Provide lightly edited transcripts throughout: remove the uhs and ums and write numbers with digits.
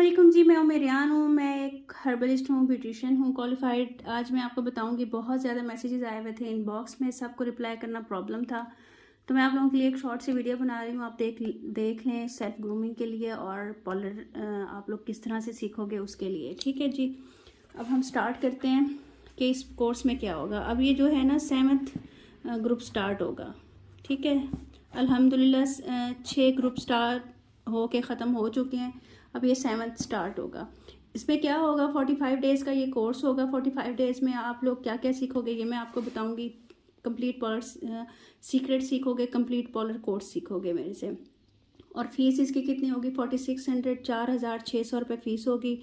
वालेकुम जी, मैं उमेरियान हूँ। मैं एक हर्बलिस्ट हूँ, ब्यूटिशियन हूँ, क्वालिफाइड। आज मैं आपको बताऊँगी, बहुत ज़्यादा मैसेजेस आए हुए थे इनबॉक्स में, सबको रिप्लाई करना प्रॉब्लम था। तो मैं आप लोगों के लिए एक शॉर्ट सी वीडियो बना रही हूँ। आप देख लें सेल्फ ग्रूमिंग के लिए, और पार्लर आप लोग किस तरह से सीखोगे उसके लिए। ठीक है जी, अब हम स्टार्ट करते हैं कि इस कोर्स में क्या होगा। अब ये जो है ना 7th ग्रुप स्टार्ट होगा। ठीक है, अल्हम्दुलिल्लाह 6 ग्रुप स्टार्ट हो के ख़त्म हो चुके हैं। अब ये 7th स्टार्ट होगा। इसमें क्या होगा, 45 डेज़ का ये कोर्स होगा। 45 डेज़ में आप लोग क्या क्या सीखोगे ये मैं आपको बताऊंगी। कंप्लीट पॉलर सीक्रेट सीखोगे, कंप्लीट पॉलर कोर्स सीखोगे मेरे से। और फीस इसकी कितनी होगी, 4600, 4600 रुपये फ़ीस होगी।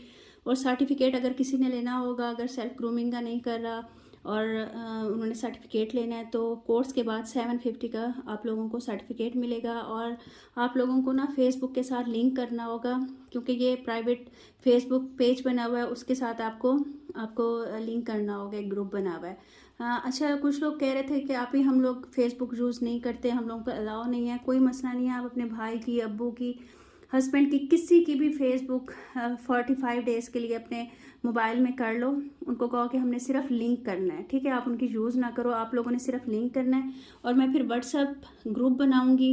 और सर्टिफिकेट अगर किसी ने लेना होगा, अगर सेल्फ ग्रूमिंग का नहीं कर रहा और उन्होंने सर्टिफिकेट लेना है, तो कोर्स के बाद 750 का आप लोगों को सर्टिफिकेट मिलेगा। और आप लोगों को ना फेसबुक के साथ लिंक करना होगा, क्योंकि ये प्राइवेट फेसबुक पेज बना हुआ है, उसके साथ आपको लिंक करना होगा। एक ग्रुप बना हुआ है। अच्छा, कुछ लोग कह रहे थे कि आप ही हम लोग फेसबुक यूज़ नहीं करते, हम लोगों को अलाउ नहीं है। कोई मसला नहीं है, आप अपने भाई की, अब्बू की, हस्बैंड की, किसी की भी फेसबुक 45 डेज़ के लिए अपने मोबाइल में कर लो। उनको कहो कि हमने सिर्फ लिंक करना है। ठीक है, आप उनकी यूज़ ना करो, आप लोगों ने सिर्फ लिंक करना है। और मैं फिर व्हाट्सएप ग्रुप बनाऊंगी।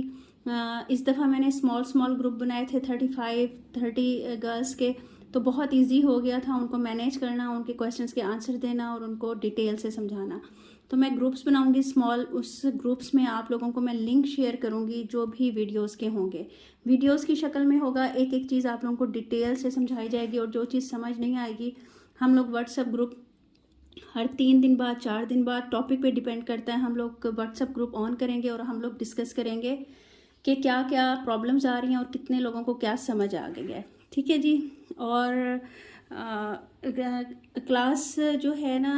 इस दफ़ा मैंने स्मॉल ग्रुप बनाए थे 30 गर्ल्स के, तो बहुत इजी हो गया था उनको मैनेज करना, उनके क्वेश्चंस के आंसर देना और उनको डिटेल से समझाना। तो मैं ग्रुप्स बनाऊंगी स्मॉल, उस ग्रुप्स में आप लोगों को मैं लिंक शेयर करूंगी जो भी वीडियोस के होंगे। वीडियोस की शक्ल में होगा, एक एक चीज़ आप लोगों को डिटेल से समझाई जाएगी। और जो चीज़ समझ नहीं आएगी, हम लोग व्हाट्सएप ग्रुप हर 3 दिन बाद, 4 दिन बाद, टॉपिक पे डिपेंड करता है, हम लोग व्हाट्सएप ग्रुप ऑन करेंगे और हम लोग डिस्कस करेंगे कि क्या क्या प्रॉब्लम्स आ रही हैं और कितने लोगों को क्या समझ आ गई है। ठीक है जी। और क्लास जो है ना,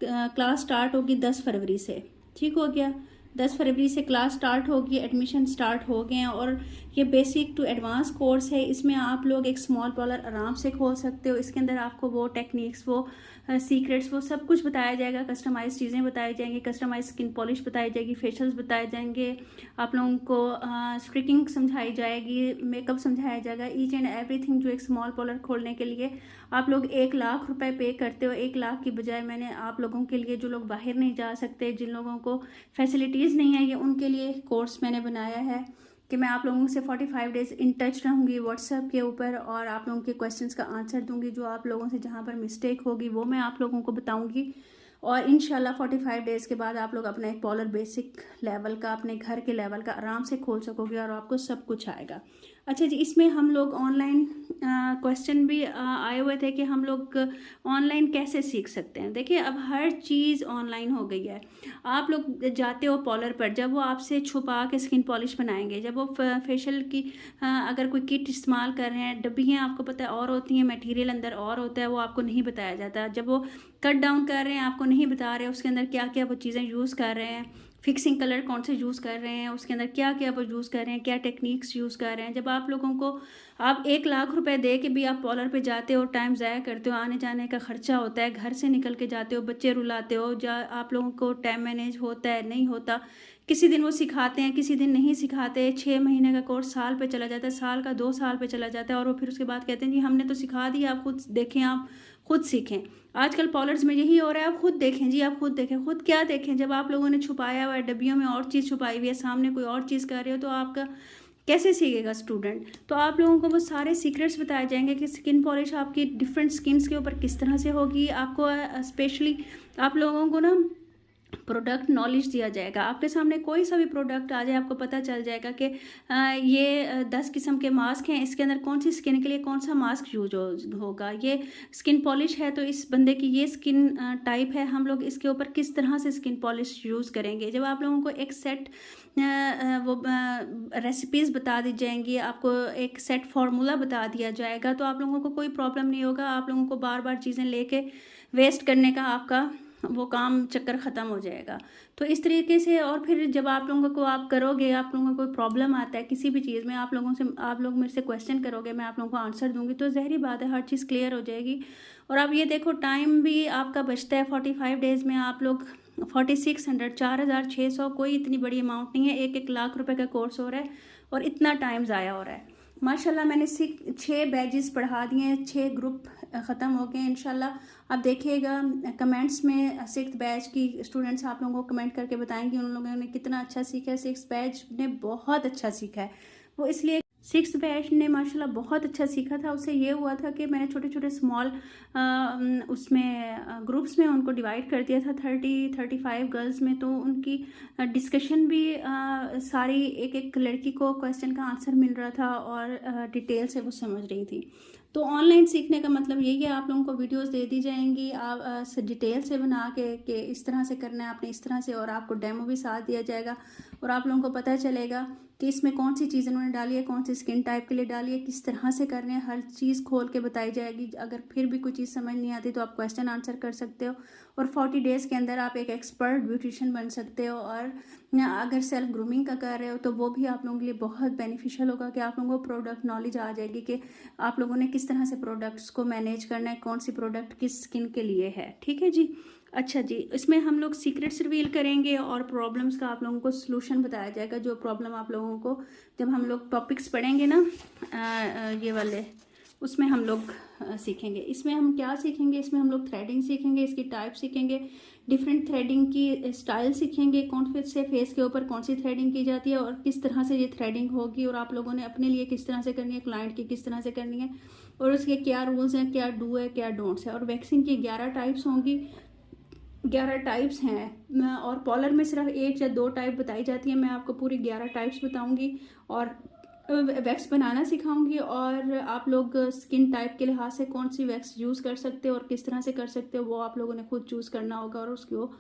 क्लास स्टार्ट होगी 10 फरवरी से। ठीक हो गया, 10 फरवरी से क्लास स्टार्ट होगी, एडमिशन स्टार्ट हो गए हैं। और ये बेसिक टू एडवांस कोर्स है। इसमें आप लोग एक स्मॉल पार्लर आराम से खोल सकते हो। इसके अंदर आपको वो टेक्निक्स, वो सीक्रेट्स, वो सब कुछ बताया जाएगा। कस्टमाइज चीज़ें बताई जाएंगी, कस्टमाइज स्किन पॉलिश बताई जाएगी, फेशियल्स बताए जाएंगे, आप लोगों को स्ट्रिकिंग समझाई जाएगी, मेकअप समझाया जाएगा, ईच एंड एवरीथिंग। जो एक स्मॉल पार्लर खोलने के लिए आप लोग 1 लाख रुपए पे करते हो। 1 लाख की बजाय मैंने आप लोगों के लिए, जो लोग बाहर नहीं जा सकते, जिन लोगों को फैसिलिटीज़ नहीं है, ये उनके लिए कोर्स मैंने बनाया है कि मैं आप लोगों से 45 डेज़ इन टच रहूँगी व्हाट्सएप के ऊपर, और आप लोगों के क्वेश्चंस का आंसर दूंगी। जो आप लोगों से जहाँ पर मिस्टेक होगी वो मैं आप लोगों को बताऊंगी। और इंशाल्लाह 45 डेज़ के बाद आप लोग अपना एक पार्लर बेसिक लेवल का, अपने घर के लेवल का आराम से खोल सकोगे और आपको सब कुछ आएगा। अच्छा जी, इसमें हम लोग ऑनलाइन क्वेश्चन भी आए हुए थे कि हम लोग ऑनलाइन कैसे सीख सकते हैं। देखिए, अब हर चीज़ ऑनलाइन हो गई है। आप लोग जाते हो पार्लर पर, जब वो आपसे छुपा के स्किन पॉलिश बनाएंगे, जब वो फेशियल की अगर कोई किट इस्तेमाल कर रहे हैं, डब्बियाँ आपको पता है और होती हैं, मटेरियल अंदर और होता है, वो आपको नहीं बताया जाता। जब वो कट डाउन कर रहे हैं, आपको नहीं बता रहे उसके अंदर क्या क्या वो चीज़ें यूज़ कर रहे हैं, फिक्सिंग कलर कौन से यूज़ कर रहे हैं, उसके अंदर क्या क्या वो यूज़ कर रहे हैं, क्या टेक्निक्स यूज़ कर रहे हैं। जब आप लोगों को, आप 1 लाख रुपए दे के भी आप पार्लर पे जाते हो, टाइम ज़ाया करते हो, आने जाने का खर्चा होता है, घर से निकल के जाते हो, बच्चे रुलाते हो, आप लोगों को टाइम मैनेज होता है, नहीं होता। किसी दिन वो सिखाते हैं, किसी दिन नहीं सिखाते। 6 महीने का कोर्स साल पे चला जाता है, साल का 2 साल पे चला जाता है। और वो फिर उसके बाद कहते हैं जी हमने तो सिखा दिया, आप खुद देखें, आप खुद सीखें। आजकल पार्लर्स में यही हो रहा है, आप खुद देखें जी, आप खुद देखें। खुद क्या देखें, जब आप लोगों ने छुपाया हुआ है, डब्बियों में और चीज़ छुपाई हुई है, सामने कोई और चीज़ कर रहे हो, तो आपका कैसे सीखेगा स्टूडेंट। तो आप लोगों को वो सारे सीक्रेट्स बताए जाएंगे कि स्किन पॉलिश आपकी डिफरेंट स्किन्स के ऊपर किस तरह से होगी। आपको स्पेशली आप लोगों को ना प्रोडक्ट नॉलेज दिया जाएगा। आपके सामने कोई सा भी प्रोडक्ट आ जाए, आपको पता चल जाएगा कि ये 10 किस्म के मास्क हैं, इसके अंदर कौन सी स्किन के लिए कौन सा मास्क यूज होगा। ये स्किन पॉलिश है तो इस बंदे की ये स्किन टाइप है, हम लोग इसके ऊपर किस तरह से स्किन पॉलिश यूज़ करेंगे। जब आप लोगों को एक सेट वो रेसिपीज़ बता दी जाएंगी, आपको एक सेट फार्मूला बता दिया जाएगा, तो आप लोगों को कोई प्रॉब्लम नहीं होगा। आप लोगों को बार बार चीज़ें लेके वेस्ट करने का आपका वो काम चक्कर ख़त्म हो जाएगा। तो इस तरीके से, और फिर जब आप लोगों को आप करोगे, आप लोगों को कोई प्रॉब्लम आता है किसी भी चीज़ में, आप लोग मेरे से क्वेश्चन करोगे, मैं आप लोगों को आंसर दूंगी, तो ज़ाहिर बात है हर चीज़ क्लियर हो जाएगी। और अब ये देखो, टाइम भी आपका बचता है। 45 डेज़ में आप लोग 4600, 4600, कोई इतनी बड़ी अमाउंट नहीं है। 1 लाख रुपए का कोर्स हो रहा है और इतना टाइम ज़ाया हो रहा है। माशाल्लाह मैंने 6 बैचेस पढ़ा दिए हैं, 6 ग्रुप ख़त्म हो गए इंशाल्लाह। अब देखिएगा कमेंट्स में 6th बैच की स्टूडेंट्स आप लोगों को कमेंट करके बताएंगे उन लोगों ने कितना अच्छा सीखा है। 6th बैच ने बहुत अच्छा सीखा है, वो इसलिए 6th बैच ने माशाल्लाह बहुत अच्छा सीखा था। उससे ये हुआ था कि मैंने छोटे छोटे स्मॉल उसमें ग्रुप्स में उनको डिवाइड कर दिया था 30-35 गर्ल्स में। तो उनकी डिस्कशन भी सारी एक एक लड़की को क्वेश्चन का आंसर मिल रहा था और डिटेल से वो समझ रही थी। तो ऑनलाइन सीखने का मतलब यही है, आप लोगों को वीडियोस दे दी जाएंगी, आप डिटेल से बना के कि इस तरह से करना है आपने, इस तरह से, और आपको डेमो भी साथ दिया जाएगा और आप लोगों को पता चलेगा कि इसमें कौन सी चीज़ उन्होंने डाली है, कौन सी स्किन टाइप के लिए डाली है, किस तरह से करने हैं, हर चीज़ खोल के बताई जाएगी। अगर फिर भी कोई चीज़ समझ नहीं आती तो आप क्वेश्चन आंसर कर सकते हो और 40 डेज़ के अंदर आप एक एक्सपर्ट ब्यूटिशियन बन सकते हो। और अगर सेल्फ ग्रूमिंग का कर रहे हो तो वो भी आप लोगों के लिए बहुत बेनिफिशियल होगा कि आप लोगों को प्रोडक्ट नॉलेज आ जाएगी कि आप लोगों ने किस तरह से प्रोडक्ट्स को मैनेज करना है, कौन सी प्रोडक्ट किस स्किन के लिए है। ठीक है जी। अच्छा जी, इसमें हम लोग सीक्रेट्स रिवील करेंगे और प्रॉब्लम्स का आप लोगों को सलूशन बताया जाएगा। जो प्रॉब्लम आप लोगों को जब हम लोग टॉपिक्स पढ़ेंगे ना ये वाले, उसमें हम लोग सीखेंगे। इसमें हम क्या सीखेंगे, इसमें हम लोग थ्रेडिंग सीखेंगे, इसकी टाइप सीखेंगे, डिफरेंट थ्रेडिंग की स्टाइल सीखेंगे, कौन से फेस के ऊपर कौन सी थ्रेडिंग की जाती है और किस तरह से ये थ्रेडिंग होगी और आप लोगों ने अपने लिए किस तरह से करनी है, क्लाइंट की किस तरह से करनी है और उसके क्या रूल्स हैं, क्या डू है, क्या डोंट्स है। और वैक्सिंग की 11 टाइप्स होंगी, 11 टाइप्स हैं और पॉलर में सिर्फ 1 या 2 टाइप बताई जाती है। मैं आपको पूरी 11 टाइप्स बताऊंगी और वैक्स बनाना सिखाऊंगी और आप लोग स्किन टाइप के लिहाज से कौन सी वैक्स यूज़ कर सकते हो और किस तरह से कर सकते हो वो आप लोगों ने खुद चूज़ करना होगा और उसको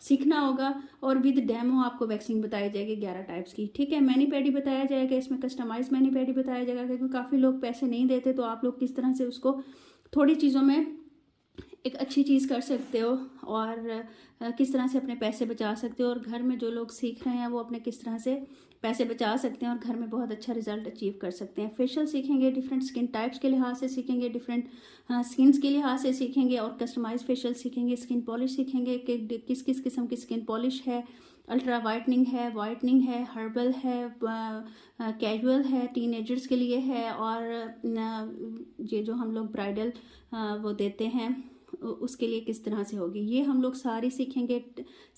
सीखना होगा। और विद डेमो आपको वैक्सिंग बताई जाएगी 11 टाइप्स की। ठीक है, मैनी पैडी बताया जाएगा, इसमें कस्टमाइज मैनी पैडी बताया जाएगा क्योंकि काफ़ी लोग पैसे नहीं देते, तो आप लोग किस तरह से उसको थोड़ी चीज़ों में एक अच्छी चीज़ कर सकते हो और किस तरह से अपने पैसे बचा सकते हो और घर में जो लोग सीख रहे हैं वो अपने किस तरह से पैसे बचा सकते हैं और घर में बहुत अच्छा रिजल्ट अचीव कर सकते हैं। फेशियल सीखेंगे, डिफरेंट स्किन टाइप्स के लिहाज से सीखेंगे, डिफरेंट स्किन्स के लिहाज से सीखेंगे और कस्टमाइज फेशियल सीखेंगे। स्किन पॉलिश सीखेंगे कि किस किस किस्म की स्किन पॉलिश है, अल्ट्रा वाइटनिंग है, हर्बल है, कैजुअल है, टीनेजर्स के लिए है और ये जो हम लोग ब्राइडल वो देते हैं उसके लिए किस तरह से होगी, ये हम लोग सारी सीखेंगे।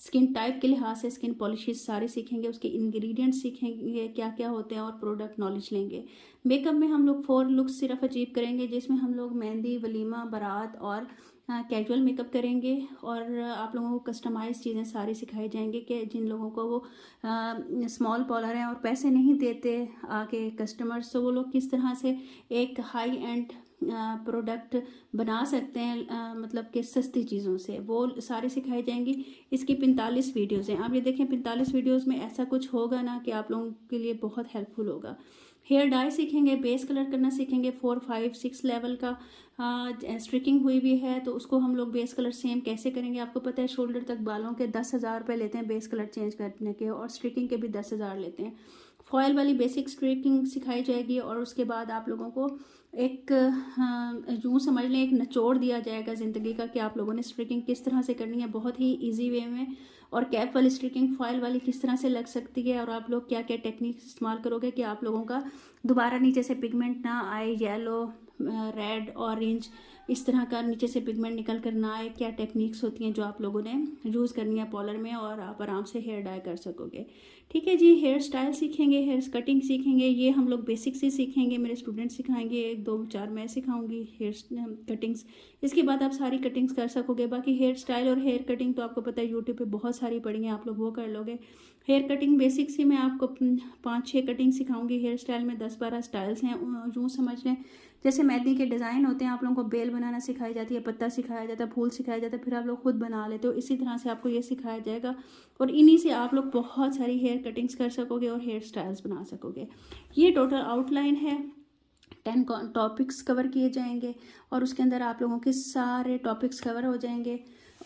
स्किन टाइप के लिहाज से स्किन पॉलिशेस सारे सीखेंगे, उसके इंग्रेडिएंट्स सीखेंगे क्या क्या होते हैं और प्रोडक्ट नॉलेज लेंगे। मेकअप में हम लोग 4 लुक्स सिर्फ अचीव करेंगे जिसमें हम लोग मेहंदी, वलीमा, बारात और कैजुअल मेकअप करेंगे और आप लोगों को कस्टमाइज चीज़ें सारी सिखाई जाएंगी कि जिन लोगों को वो स्मॉल पॉलर हैं और पैसे नहीं देते आके कस्टमर्स, तो वो लोग किस तरह से एक हाई एंड प्रोडक्ट बना सकते हैं, मतलब कि सस्ती चीज़ों से, वो सारी सिखाई जाएंगी। इसकी 45 वीडियोज़ हैं, आप ये देखें 45 वीडियोज़ में ऐसा कुछ होगा ना कि आप लोगों के लिए बहुत हेल्पफुल होगा। हेयर डाई सीखेंगे, बेस कलर करना सीखेंगे, 4, 5, 6 लेवल का स्ट्रिकिंग हुई भी है तो उसको हम लोग बेस कलर सेम कैसे करेंगे। आपको पता है शोल्डर तक बालों के 10,000 रुपये लेते हैं बेस कलर चेंज करने के और स्ट्रिकिंग के भी 10,000 लेते हैं। फॉयल वाली बेसिक स्ट्रिकिंग सिखाई जाएगी और उसके बाद आप लोगों को एक यूँ समझ लें एक निचोड़ दिया जाएगा ज़िंदगी का कि आप लोगों ने स्ट्रिकिंग किस तरह से करनी है बहुत ही इजी वे में, और कैप वाली स्ट्रिकिंग फॉयल वाली किस तरह से लग सकती है और आप लोग क्या क्या टेक्निक इस्तेमाल करोगे कि आप लोगों का दोबारा नीचे से पिगमेंट ना आए, येलो, रेड, ऑरेंज, इस तरह का नीचे से पिगमेंट निकल कर ना आए। क्या टेक्निक्स होती हैं जो आप लोगों ने यूज़ करनी है पॉलर में और आप आराम से हेयर डाई कर सकोगे। ठीक है जी, हेयर स्टाइल सीखेंगे, हेयर कटिंग सीखेंगे, ये हम लोग बेसिक्स ही सीखेंगे, मेरे स्टूडेंट सिखाएंगे, 1, 2, 4 मैं सिखाऊंगी हेयर कटिंग्स। इसके बाद आप सारी कटिंग्स कर सकोगे। बाकी हेयर स्टाइल और हेयर कटिंग तो आपको पता है यूट्यूब पे बहुत सारी पड़ी हैं, आप लोग वो कर लोगे। हेयर कटिंग बेसिक्स ही मैं आपको 5-6 कटिंग सिखाऊंगी। हेयर स्टाइल में 10-12 स्टाइल्स हैं, यूँ समझ लें जैसे मेहंदी के डिज़ाइन होते हैं, आप लोगों को बेल बनाना सिखाई जाती है, पत्ता सिखाया जाता है, फूल सिखाया जाता है, फिर आप लोग खुद बना लेते हो। इसी तरह से आपको ये सिखाया जाएगा और इन्हीं से आप लोग बहुत सारी हेयर कटिंग्स कर सकोगे और हेयर स्टाइल्स बना सकोगे। ये टोटल आउटलाइन है, 10 टॉपिक्स कवर किए जाएंगे और उसके अंदर आप लोगों के सारे टॉपिक्स कवर हो जाएंगे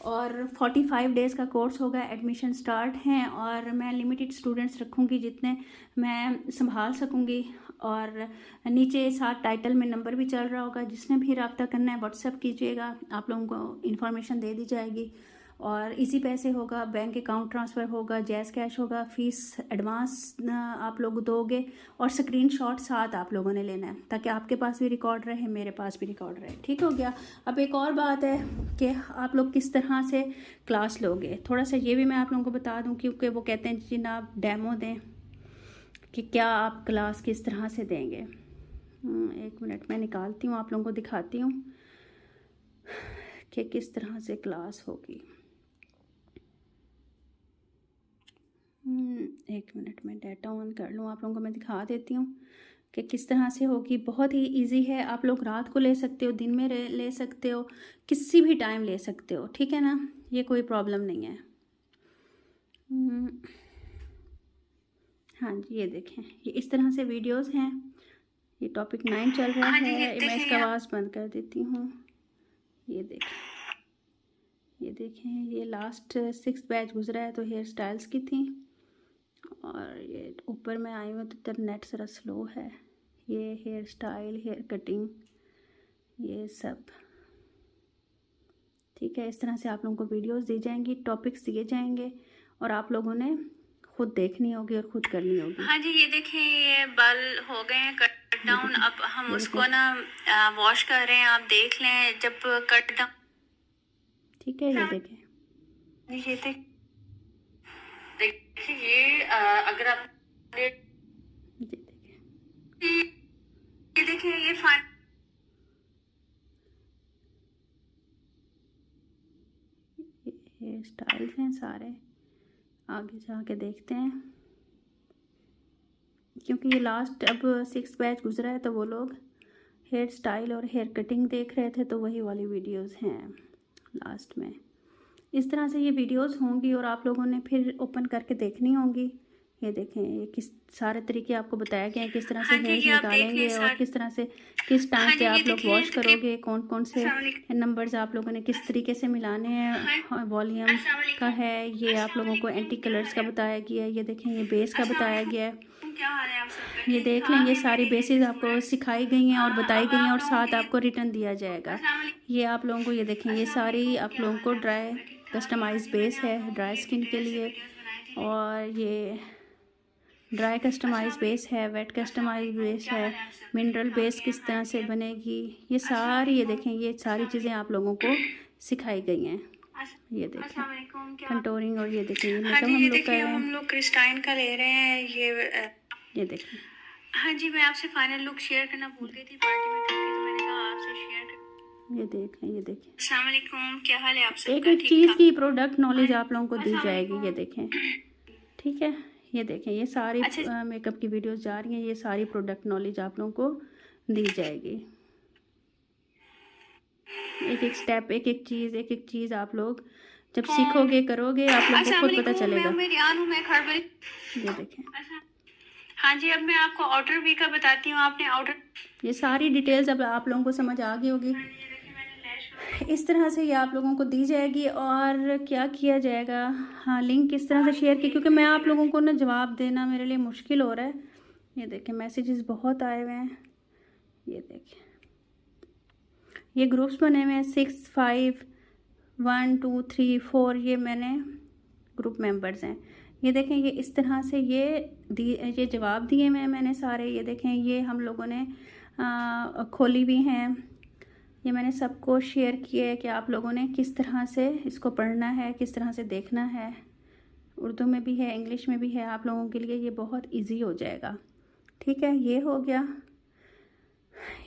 और 45 डेज़ का कोर्स होगा। एडमिशन स्टार्ट हैं और मैं लिमिटेड स्टूडेंट्स रखूँगी जितने मैं संभाल सकूँगी और नीचे साथ टाइटल में नंबर भी चल रहा होगा, जिसने भी रब्ता करना है व्हाट्सएप कीजिएगा, आप लोगों को इन्फॉर्मेशन दे दी जाएगी। और इजी पैसे होगा, बैंक अकाउंट ट्रांसफ़र होगा, जैज़ कैश होगा, फ़ीस एडवांस आप लोग दोगे और स्क्रीनशॉट साथ आप लोगों ने लेना है ताकि आपके पास भी रिकॉर्ड रहे, मेरे पास भी रिकॉर्ड रहे। ठीक हो गया। अब एक और बात है कि आप लोग किस तरह से क्लास लोगे, थोड़ा सा ये भी मैं आप लोगों को बता दूँ, क्योंकि वो कहते हैं जी ना आप डेमो दें कि क्या आप क्लास किस तरह से देंगे। 1 मिनट मैं निकालती हूँ, आप लोगों को दिखाती हूँ कि किस तरह से क्लास होगी। 1 मिनट में डाटा ऑन कर लूँ, आप लोगों को मैं दिखा देती हूँ कि किस तरह से होगी। बहुत ही इजी है, आप लोग रात को ले सकते हो, दिन में ले सकते हो, किसी भी टाइम ले सकते हो। ठीक है ना, ये कोई प्रॉब्लम नहीं है। हाँ जी, ये देखें, ये इस तरह से वीडियोस हैं। ये टॉपिक 9 चल रहा है। मैं इसका आवाज़ बंद कर देती हूँ। ये देखें, ये लास्ट 6 बैच गुजरा है तो हेयर स्टाइल्स की थी। और ये ऊपर मैं आई हूँ तो तब नेट ज़रा स्लो है। ये हेयर स्टाइल, हेयर कटिंग, ये सब। ठीक है, इस तरह से आप लोगों को वीडियोस दी जाएंगी, टॉपिक्स दिए जाएंगे और आप लोगों ने खुद देखनी होगी और खुद करनी होगी। हाँ जी, ये देखें, ये बाल हो गए हैं कट डाउन। अब हम उसको ना वॉश कर रहे हैं, आप देख लें जब कट डाउन। ठीक है, ये देखें, ये देखिए, ये अगर आप ये देखें, ये फाइन हेयर स्टाइल्स हैं सारे। आगे जाके देखते हैं, क्योंकि ये लास्ट अब 6 बैच गुजरा है तो वो लोग हेयर स्टाइल और हेयर कटिंग देख रहे थे, तो वही वाली वीडियोस हैं लास्ट में। इस तरह से ये वीडियोस होंगी और आप लोगों ने फिर ओपन करके देखनी होंगी। ये देखें, ये किस सारे तरीके आपको बताया गया है, किस तरह से हेयर्स निकालेंगे और किस तरह से किस टाइम पे आप लोग वॉश करोगे, कौन कौन से नंबर्स आप लोगों ने किस तरीके से मिलाने हैं, वॉल्यूम का है। ये आप लोगों को एंटी कलर्स का बताया गया है। ये देखें, ये बेस का बताया गया है। ये देख लें, ये सारी बेसिस आपको सिखाई गई हैं और बताई गई हैं और साथ आपको रिटर्न दिया जाएगा। ये आप लोगों को, ये देखें, ये सारी आप लोगों को ड्राई कस्टमाइज बेस है ड्राई स्किन के लिए, और ये ड्राई कस्टमाइज बेस है, वेट कस्टमाइज बेस है, मिनरल बेस किस तरह से बनेगी, ये सारी, ये देखें, ये सारी चीज़ें आप लोगों को सिखाई गई हैं। ये देखें, कंटोरिंग, और ये देखें, ये मेकअप हम लोग कर रहे हैं, हम लोग क्रिस्टाइन का ले रहे हैं। ये देखें। हाँ जी, मैं आपसे फाइनल लुक शेयर करना भूल गई थी पार्टी में करके, तो मैंने कहा आपसे शेयर कर। ये देखें, ये देखें, अस्सलाम वालेकुम, क्या हाल है आप सबका? एक एक चीज़ की प्रोडक्ट नॉलेज आप लोगों को दी जाएगी। ये देखें, ठीक है, ये देखें, ये सारी मेकअप की वीडियोस जा रही हैं, ये सारी प्रोडक्ट नॉलेज आप लोगों को दी जाएगी। एक एक स्टेप, एक एक चीज़ आप लोग जब सीखोगे, करोगे, आप लोगों को खुद पता चलेगा। ये देखें, हाँ जी, अब मैं आपको आउटर वी का बताती हूँ। आपने आउटर, ये सारी डिटेल्स अब आप लोगों को समझ आ गई होगी। इस तरह से ये आप लोगों को दी जाएगी। और क्या किया जाएगा, हाँ, लिंक किस तरह से शेयर की, क्योंकि मैं आप लोगों को ना जवाब देना मेरे लिए मुश्किल हो रहा है। ये देखें, मैसेजेस बहुत आए हुए हैं। ये देखें, ये ग्रुप्स बने हुए हैं 6, 5, 1, 2, 3, 4, ये मैंने ग्रुप मेंबर्स हैं। ये देखें, ये इस तरह से ये जवाब दिए हुए हैं मैंने सारे। ये देखें, ये हम लोगों ने खोली भी हैं, ये मैंने सबको शेयर किया है कि आप लोगों ने किस तरह से इसको पढ़ना है, किस तरह से देखना है। उर्दू में भी है, इंग्लिश में भी है, आप लोगों के लिए ये बहुत इजी हो जाएगा। ठीक है, ये हो गया।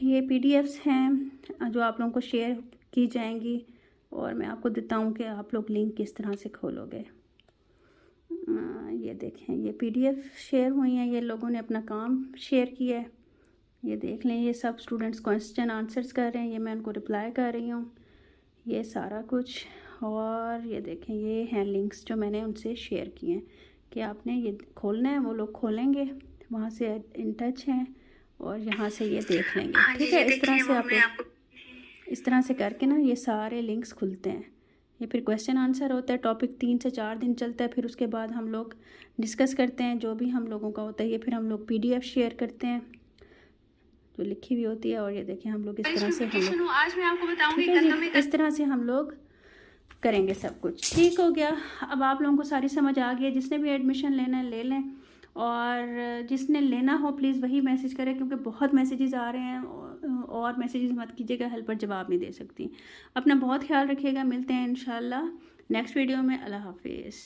ये पीडीएफ्स हैं जो आप लोगों को शेयर की जाएंगी और मैं आपको देता हूँ कि आप लोग लिंक किस तरह से खोलोगे। ये देखें, ये पीडीएफ शेयर हुई हैं, ये लोगों ने अपना काम शेयर किया है। ये देख लें, ये सब स्टूडेंट्स क्वेश्चन आंसर्स कर रहे हैं, ये मैं उनको रिप्लाई कर रही हूँ, ये सारा कुछ। और ये देखें, ये हैं लिंक्स जो मैंने उनसे शेयर किए हैं कि आपने ये खोलना है, वो लोग खोलेंगे, वहाँ से इन टच हैं और यहाँ से ये देख लेंगे। ठीक है, इस तरह से आप लोग इस तरह से करके ना ये सारे लिंक्स खुलते हैं। ये फिर क्वेश्चन आंसर होता है, टॉपिक 3 से 4 दिन चलता है, फिर उसके बाद हम लोग डिस्कस करते हैं जो भी हम लोगों का होता है। ये फिर हम लोग पीडीएफ शेयर करते हैं जो लिखी हुई होती है। और ये देखें, हम लोग इस तरह से आज मैं आपको बताऊंगी, इस तरह से हम लोग करेंगे सब कुछ। ठीक हो गया। अब आप लोगों को सारी समझ आ गई है। जिसने भी एडमिशन लेना है ले लें, और जिसने लेना हो प्लीज़ वही मैसेज करें, क्योंकि बहुत मैसेजेस आ रहे हैं और मैसेजेस मत कीजिएगा, हेल्प पर जवाब नहीं दे सकती। अपना बहुत ख्याल रखिएगा। मिलते हैं इंशाल्लाह नेक्स्ट वीडियो में। अल्लाह हाफिज़।